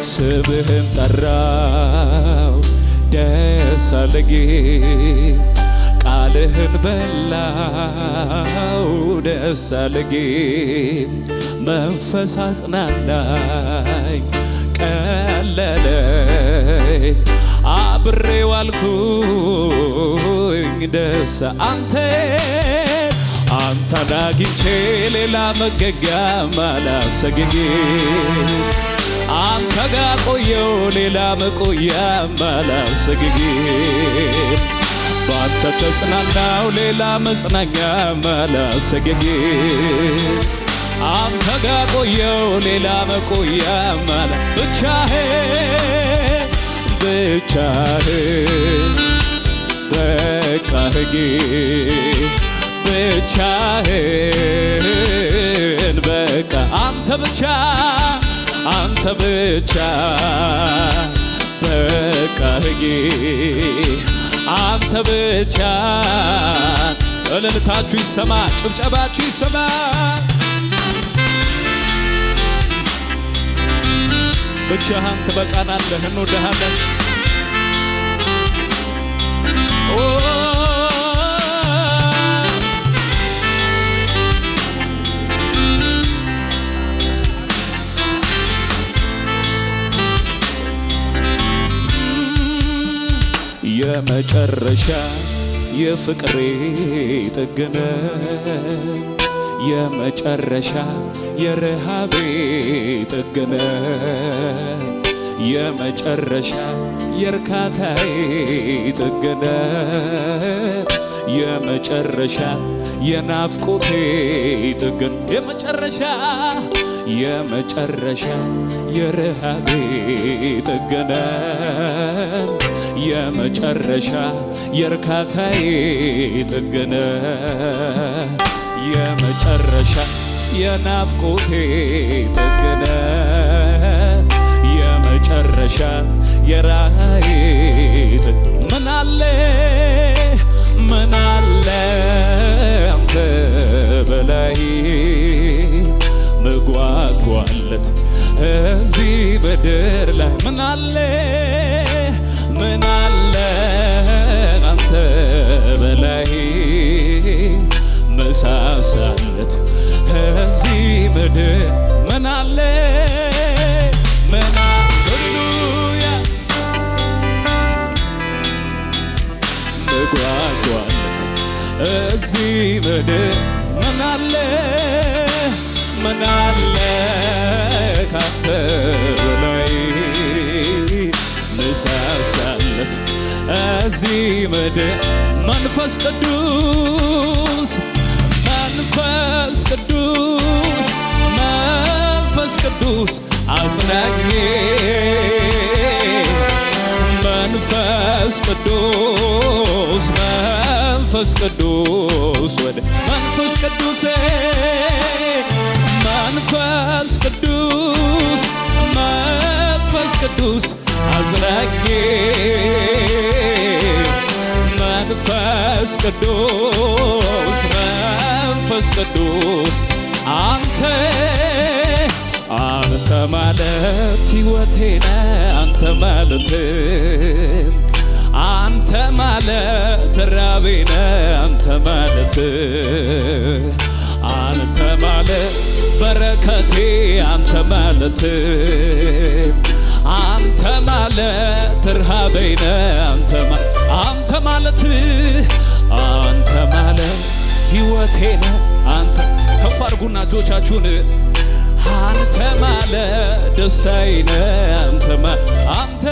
ስምህን ጠራው ደስ አለኝ ቃልህን በላው ደስ አለኝ መንፈስ አጽናናኝ ቀለለኝ አብሬ ዋልኩኝ ደስ አንተን አግኝቼ ሌላ መገኛ አላሰገኝ አንተ ጋር ቆየው ሌላ መቆያ አላሰገኝ ባንተ ተጽናናው ሌላ መጽናኛ አላሰገኝ አንተ ጋር ቆየው ሌላ መቆያ ብቻህን በቃህ ብቻህን በቃ አንተ ብቻ በቃህ አንተ ብቻ እልልታችሁ ይሰማ ጭብጨባችሁ ይሰማ ብቻህን ትበቃናለህ እንወድሃለን የመጨረሻ የፍቅሬ ጥግነ የመጨረሻ የረሃቤ ጥግነ የመጨረሻ የርካታዬ ጥግነ የመጨረሻ የናፍቆቴ ጥግነ የመጨረሻ የረሃቤ ጥግነ የመጨረሻ የርካታዬ ጥግነ የመጨረሻ የናፍቆቴ ጥግነ የመጨረሻ የራእዬ ምናለ አንተ በላይ ምጓጓለት እዚህ ምድር ላይ ምናለ አንተ በላይ መሳሳለት እዚህ ምድር ምናለ ሃሌሉያ ምጓጓለት እዚህ ምድር ምናለ ካንተ በላይ መሳሳለት እዚህ ምድር መንፈስ ቅዱስ አጽናኝ መንፈስ ቅዱስ ወደ መንፈስ ቅዱስ አጽናኝ መንፈስ ቅዱስ አንተ ማለት ሕይወቴ ነህ አንተ ማለት ራቤ ነህ አንተ ማለት በረከቴ አንተ ማለት ርሃቤ ነህ አንተ ማለት ሕይወቴ ነህ አንተ ከፍ አድርጉና እጆቻችሁን አንተ ማለት ደስታዬ ነህ አንተ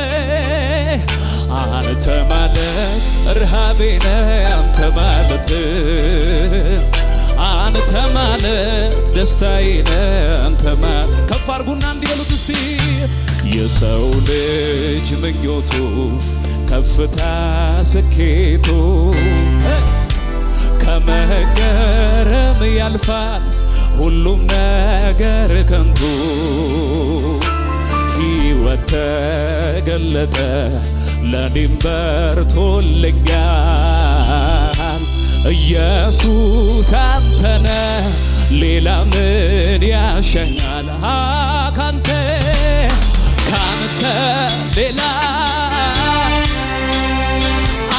ማለት ርሃቤ ነህ አንተ ማለት ደስታዬ ነህ ከፍ አድርጉና እንዲበሉት እስቲ የሰው ልጅ ምኞቱ ከፍታ ስኬቱ ከመገረም ያልፋል ሁሉም ነገር ከንቱ ሕይወት ተገለጠ ለኔም በርቶልኛል ኢየሱስ አንተነ ሌላ ምን ያሸኛል ካንተ ሌላ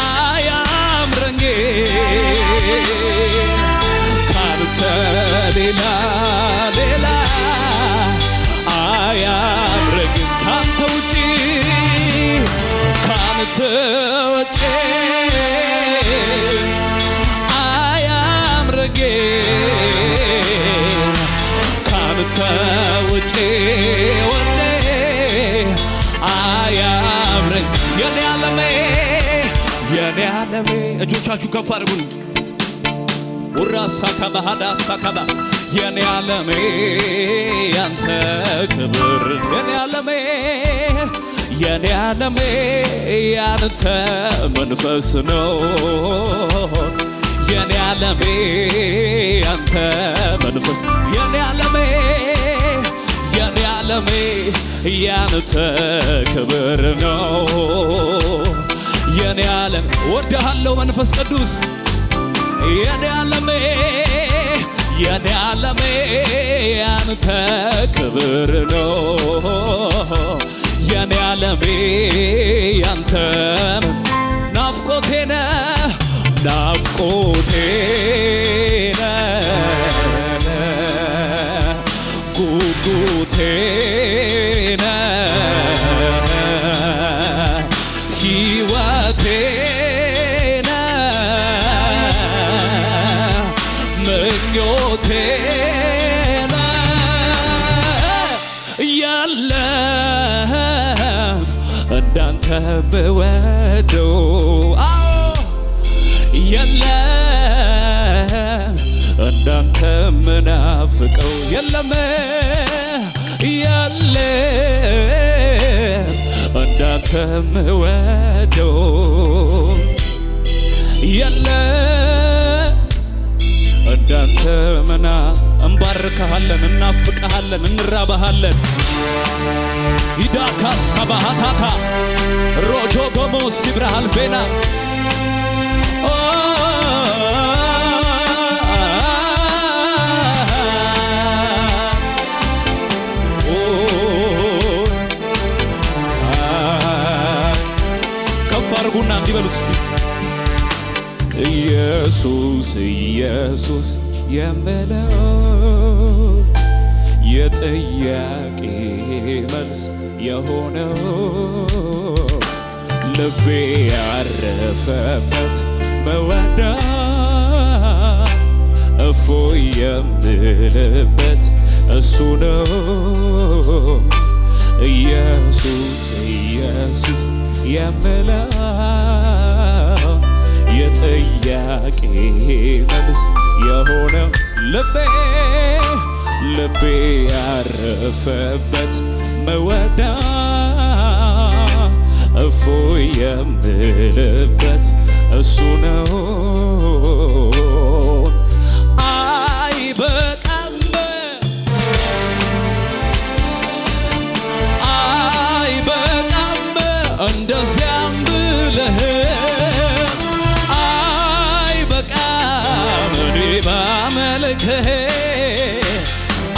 አያምረኝ ካንተ ሌላ ሌላ አያምረኝ ካንተ ውጪ ካንተ ውጪ አያምረኝ ካንተ ውጪ ውጪ አያምረኝ የኔ ዓለሜ የኔ ዓለሜ እጆቻችሁ ከፍ አድርጉ ወራሳ ከባሃዳ ሳካባ የኔ ዓለሜ ያንተ ክብር የኔ ዓለሜ የኔ ዓለሜ ያንተ መንፈስ ነው የኔ ዓለሜ ያንተ መንፈስ የኔ ዓለሜ የኔ ዓለሜ ያንተ ክብር ነው የኔ ዓለም ወድሃለሁ መንፈስ ቅዱስ የኔ ዓለሜ የኔ ዓለሜ ያንተ ክብር ነው የኔ ዓለሜ ያንተ ናፍቆቴ ነህ ናፍቆቴ ነህ ጉጉቴ ነህ ሕይወቴ ምኞቴ የለም እንዳንተ ብወደው የለም እንዳንተ ምናፍቀው የለም የለም እንዳንተ ምወደው የለም እንዳንተ መና እንባርከሃለን እናፍቀሃለን እንራባሃለን ይዳካ ሰባሃታታ ሮጆ ጎሞ ሲብራሃል ፌና ከፍ አድርጉና እንዲበሉት እስቲ ኢየሱስ ኢየሱስ የምለው የጥያቄ መልስ የሆነው ልቤ ያረፈበት መወዳ እፎይ የምልበት እሱ ነው ኢየሱስ ኢየሱስ የምለው የጥያቄ መልስ የሆነው ልቤ ያረፈበት መወዳ እፎይ የምልበት እሱ ነው አይበቃም አይበቃም እንደዚያም ብለህ ባመልክህ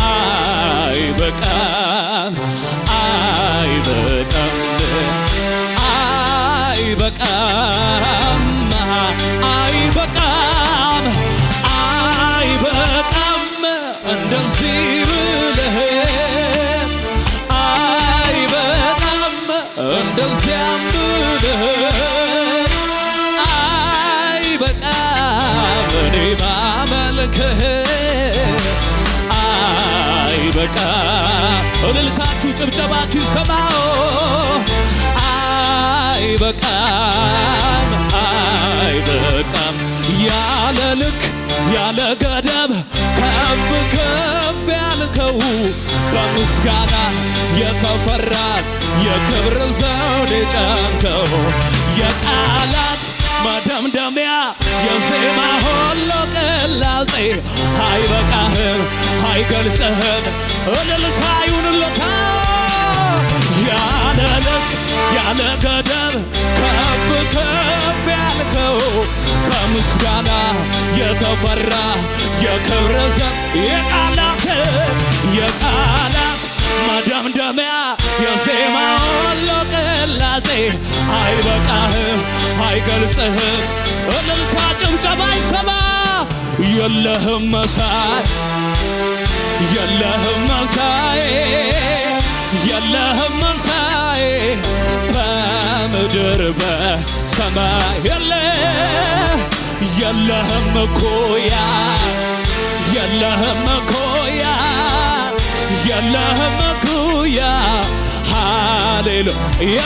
አይበቃም አይበቃም አይበቃም አይበቃም አይበቃም እንደዚህ ብለህ አይበቃም እንደዚያም ብለህ አይበቃም እኔ ባመልክህ አይበቃም እልልታችሁ ጭብጨባችሁ ይሰማው አይበቃም አይበቃም ያለ ልክ ያለ ገደብ ከፍ ከፍ ያልከው በምስጋና የተፈራ የክብር ዘውድ የጫንከው የቃላት መደምደሚያ የዜማ ሁሉ ቅላጼ አይበቃህም አይገልጽህም እልልታ ይሁንልታ ያለ ልክ ያለ ገደብ ከፍ ከፍ ያልከው በምስጋና የተፈራ የክብር ዘውድ የቃላት መደምደሚያ የዜማ ሁሉ አይገልጽህም እልልታ ጭብጨባ ይሰማ የለህም መሳይ የለህም መሳይ የለህም መሳይ በምድር በሰማይ የለህም እኩያ የለህም እኩያ የለህም እኩያ ሃሌሉያ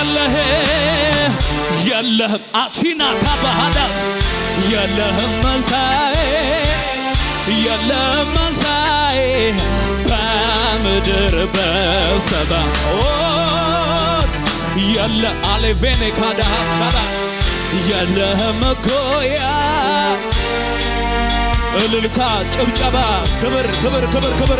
የለህም አቺና ካባሃዳስ የለህም መሳይ የለህም መሳይ በምድር በሰማይ የለ አሌቬኔ ካዳሃሳባ የለህም እኩያ እልልታ ጭብጨባ ክብር ክብር ክብር ክብር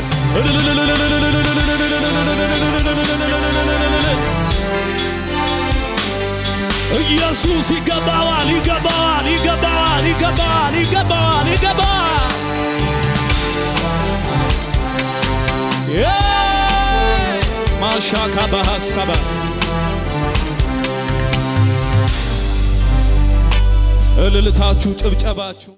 ኢየሱስ ይገባዋል ይገባዋል ይገባዋል ይገባዋል ይገባዋል ይገባዋል ማሻካ በሐሳባ እልልታችሁ ጭብጨባችሁ